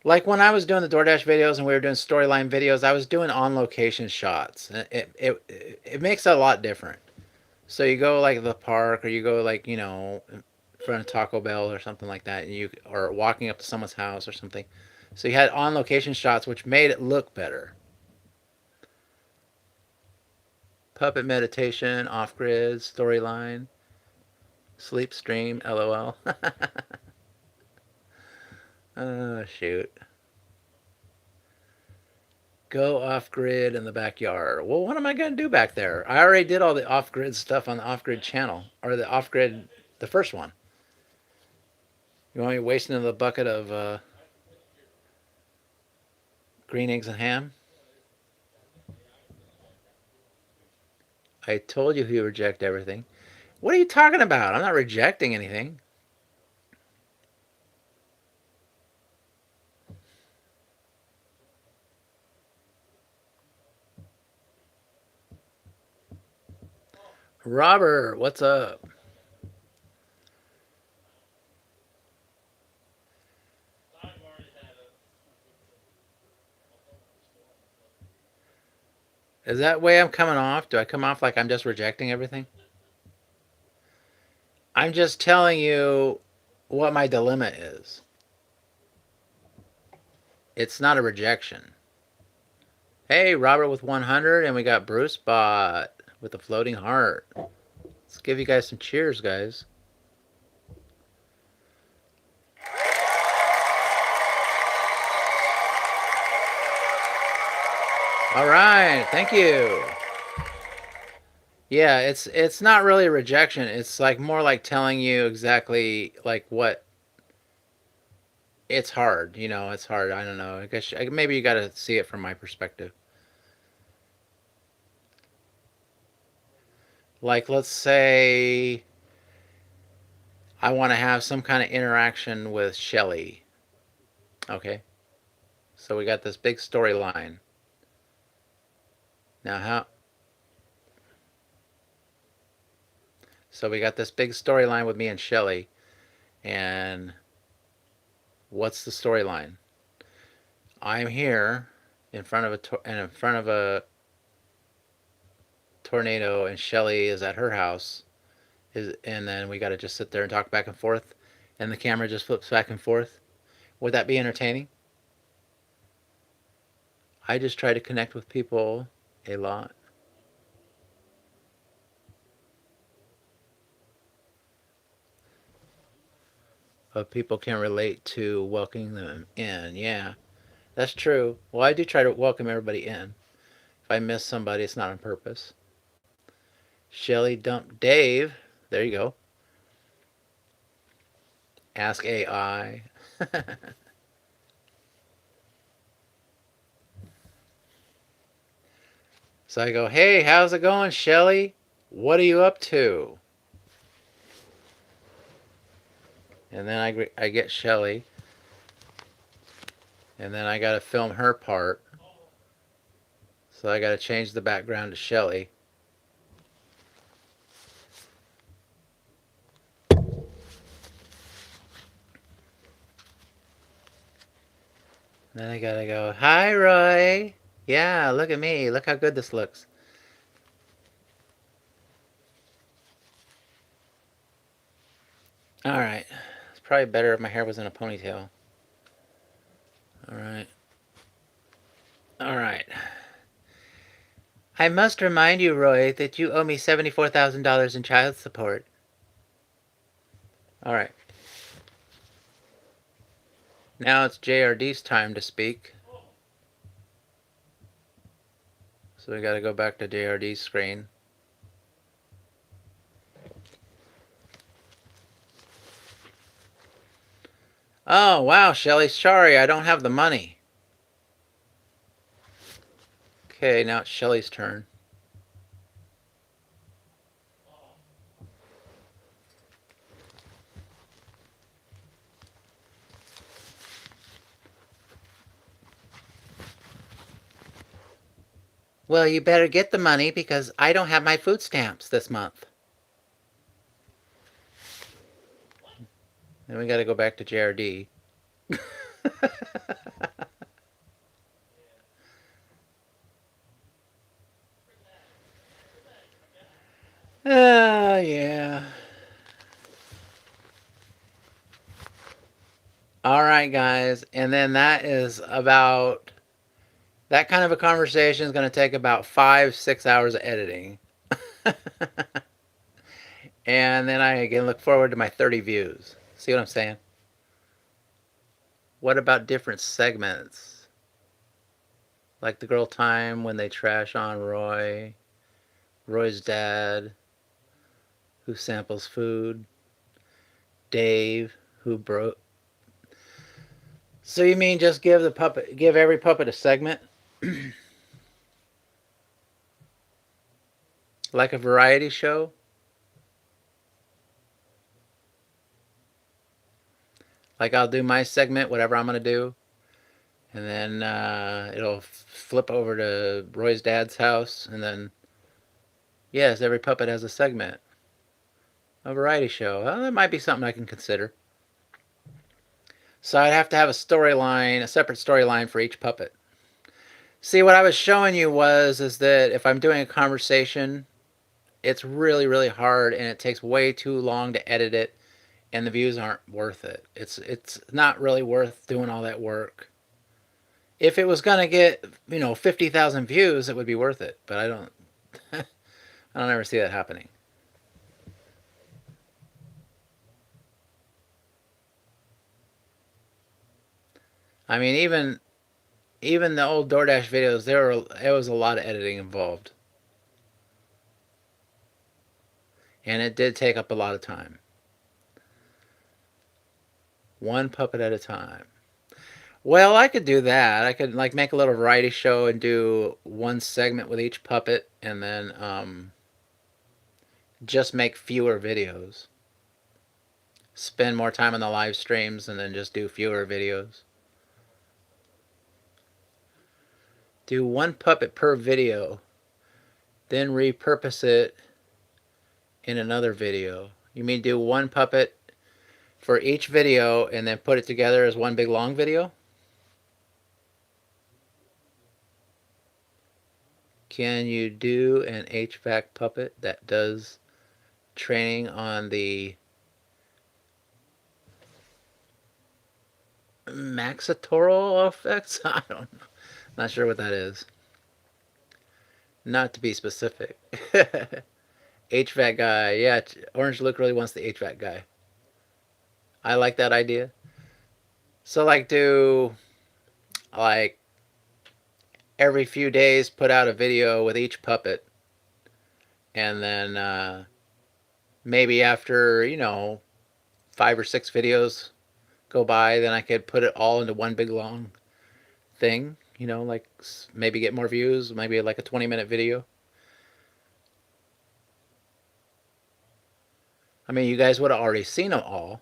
like when I was doing the DoorDash videos and we were doing storyline videos, I was doing on location shots. It makes it a lot different. So you go like the park, or you go like in front of Taco Bell or something like that, and you or walking up to someone's house or something. So you had on location shots, which made it look better. Puppet meditation, off grid, storyline, sleep stream, lol. Oh, shoot. Go off grid in the backyard. Well, what am I going to do back there? I already did all the off grid stuff on the off grid channel, or the off grid, the first one. You want me wasting another bucket of green eggs and ham? I told you he reject everything. What are you talking about? I'm not rejecting anything. Robert, what's up? Is that way I'm coming off? Do I come off like I'm just rejecting everything? I'm just telling you what my dilemma is. It's not a rejection. Hey, Robert with 100, and we got Bruce Bot with the floating heart. Let's give you guys some cheers, guys. All right, thank you. Yeah, it's not really a rejection. It's like more like telling you exactly like what it's hard. It's hard. I don't know. I guess maybe you got to see it from my perspective. Like let's say I want to have some kind of interaction with Shelly. Okay? So we got this big storyline. Now how So we got this big storyline with me and Shelly, and what's the storyline? I'm here in front of a tornado, and Shelly is at her house, and then we got to just sit there and talk back and forth, and the camera just flips back and forth. Would that be entertaining? I just try to connect with people a lot. But people can relate to welcoming them in. Yeah, that's true. Well, I do try to welcome everybody in. If I miss somebody, it's not on purpose. Shelly dumped Dave. There you go. Ask AI. So I go, hey, how's it going, Shelly? What are you up to? And then I get Shelly, and then I got to film her part. So I got to change the background to Shelly. Then I got to go, hi, Roy. Yeah, look at me. Look how good this looks. All right. It's probably better if my hair was in a ponytail. All right. All right. I must remind you, Roy, that you owe me $74,000 in child support. All right. Now it's JRD's time to speak. So we got to go back to JRD's screen. Oh, wow, Shelly. Sorry, I don't have the money. Okay, now it's Shelly's turn. Well, you better get the money because I don't have my food stamps this month. Then we got to go back to JRD. Yeah. All right, guys. And then that is about, that kind of a conversation is going to take about 5-6 hours of editing. And then I can look forward to my 30 views. See what I'm saying? What about different segments? Like the girl time when they trash on Roy, Roy's dad, who samples food, Dave, who broke. So you mean just give every puppet a segment? Like a variety show? Like I'll do my segment, whatever I'm going to do, and then it'll flip over to Roy's dad's house, and then, yes, every puppet has a segment. A variety show. Well, that might be something I can consider. So I'd have to have a storyline, a separate storyline for each puppet. See, what I was showing you is that if I'm doing a conversation, it's really, really hard, and it takes way too long to edit it, and the views aren't worth it. It's not really worth doing all that work. If it was gonna get 50,000 views, it would be worth it. But I don't. I don't ever see that happening. I mean, even the old DoorDash videos, there was a lot of editing involved, and it did take up a lot of time. One puppet at a time. Well, I could do that. I could like make a little variety show and do one segment with each puppet, and then just make fewer videos. Spend more time on the live streams, and then just do fewer videos. Do one puppet per video, then repurpose it in another video. You mean do one puppet for each video and then put it together as one big long video? Can you do an HVAC puppet that does training on the maxitoral effects? I don't know. Not sure what that is. Not to be specific. HVAC guy. Yeah, Orange Luke really wants the HVAC guy. I like that idea. So like do like every few days put out a video with each puppet, and then maybe after 5 or 6 videos go by, then I could put it all into one big long thing. Like maybe get more views, maybe like a 20-minute video. I mean, you guys would have already seen them all.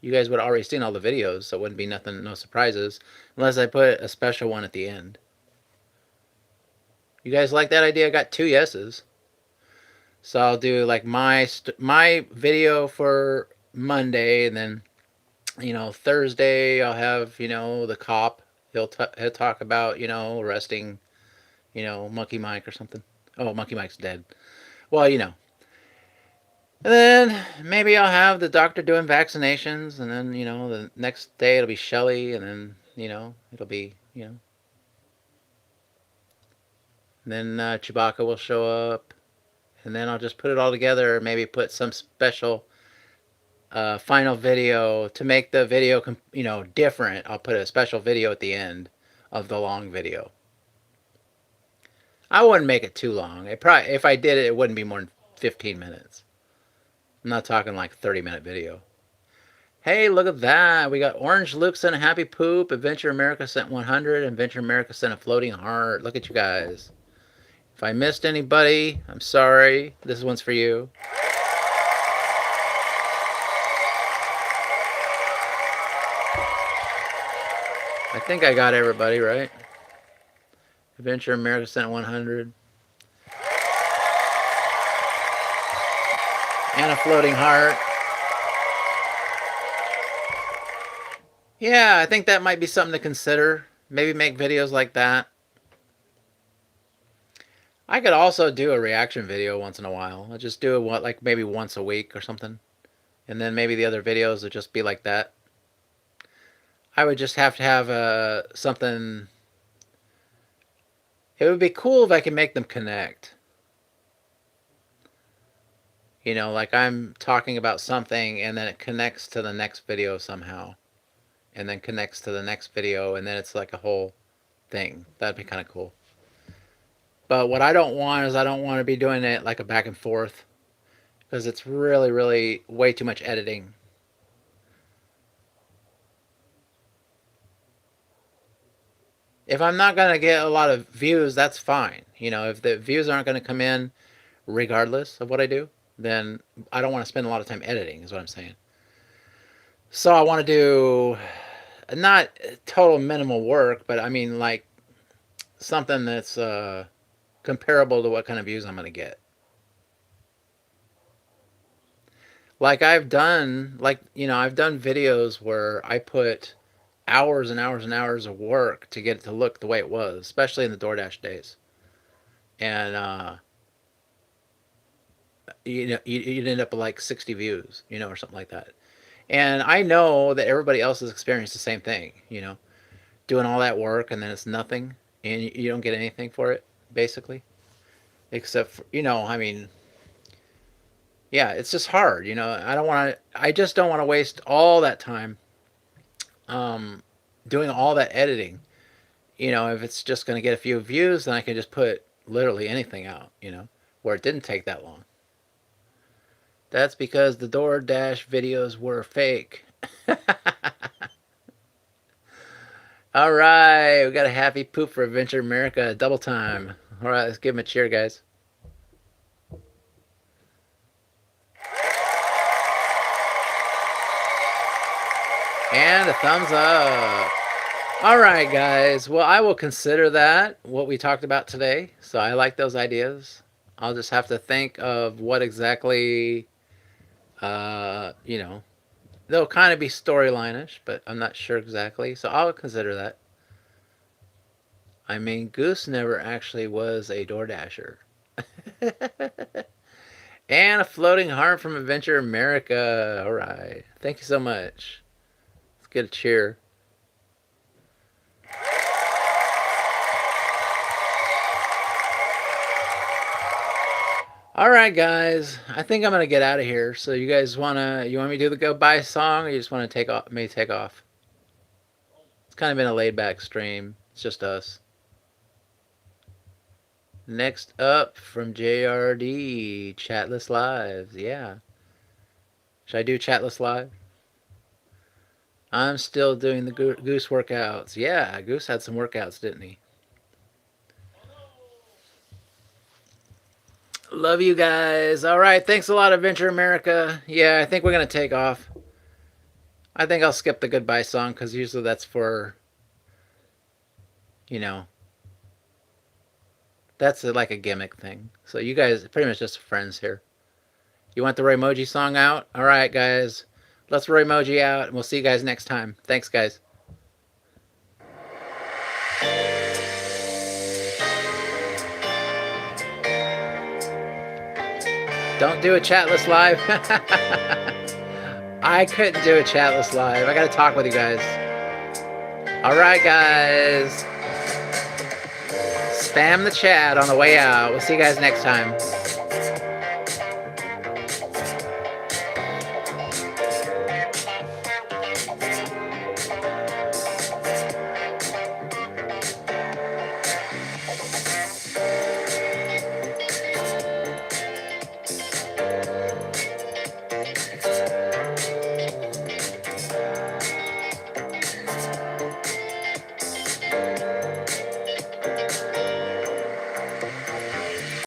You guys would have already seen all the videos, so it wouldn't be nothing, no surprises, unless I put a special one at the end. You guys like that idea? I got 2 yeses. So I'll do like my video for Monday, and then Thursday I'll have the cop. He'll talk about arresting Monkey Mike or something. Oh, Monkey Mike's dead. Well, And then maybe I'll have the doctor doing vaccinations, and then the next day it'll be Shelly, and then it'll be and then Chewbacca will show up, and then I'll just put it all together. Maybe put some special final video to make the video, different. I'll put a special video at the end of the long video. I wouldn't make it too long. If I did it, it wouldn't be more than 15 minutes. I'm not talking like 30-minute video. Hey, look at that. We got Orange Luke sent a happy poop. Adventure America sent 100. Adventure America sent a floating heart. Look at you guys. If I missed anybody, I'm sorry. This one's for you. I think I got everybody, right? Adventure America sent 100. And a floating heart. Yeah, I think that might be something to consider. Maybe make videos like that. I could also do a reaction video once in a while. I'll just do it like maybe once a week or something. And then maybe the other videos would just be like that. I would just have to have something. It would be cool if I could make them connect. Like I'm talking about something and then it connects to the next video somehow. And then connects to the next video and then it's like a whole thing. That'd be kind of cool. But what I don't want is I don't want to be doing it like a back and forth. Because it's really, really way too much editing. If I'm not going to get a lot of views, that's fine. If the views aren't going to come in regardless of what I do, then I don't want to spend a lot of time editing, is what I'm saying. So I want to do not total minimal work, but I mean like something that's comparable to what kind of views I'm going to get. Like I've done videos where I put hours and hours and hours of work to get it to look the way it was, especially in the DoorDash days. And you'd end up with like 60 views, or something like that. And I know that everybody else has experienced the same thing, doing all that work and then it's nothing and you don't get anything for it, basically. Except for, yeah, it's just hard, I just don't want to waste all that time doing all that editing. If it's just going to get a few views, then I can just put literally anything out, where it didn't take that long. That's because the DoorDash videos were fake. All right, we got a happy poop for Adventure America, double time. All right, let's give him a cheer, guys. And a thumbs up. All right, guys. Well, I will consider that, what we talked about today. So I like those ideas. I'll just have to think of what exactly, they'll kind of be storyline-ish, but I'm not sure exactly. So I'll consider that. I mean, Goose never actually was a DoorDasher. And a floating heart from Adventure America. All right. Thank you so much. Let's get a cheer. All right, guys. I think I'm gonna get out of here. So you guys you want me to do the goodbye song, or you just want to take off? Take off. It's kind of been a laid-back stream. It's just us. Next up from JRD, Chatless Lives. Yeah. Should I do Chatless Live? I'm still doing the Goose workouts. Yeah, Goose had some workouts, didn't he? Love you guys. All right, thanks a lot, Adventure America. Yeah, I think we're going to take off. I think I'll skip the goodbye song because usually that's for, that's like a gimmick thing. So you guys are pretty much just friends here. You want the Roymoji song out? All right, guys. Let's Roymoji out, and we'll see you guys next time. Thanks, guys. Don't do a chatless live. I couldn't do a chatless live. I gotta talk with you guys. Alright, guys. Spam the chat on the way out. We'll see you guys next time.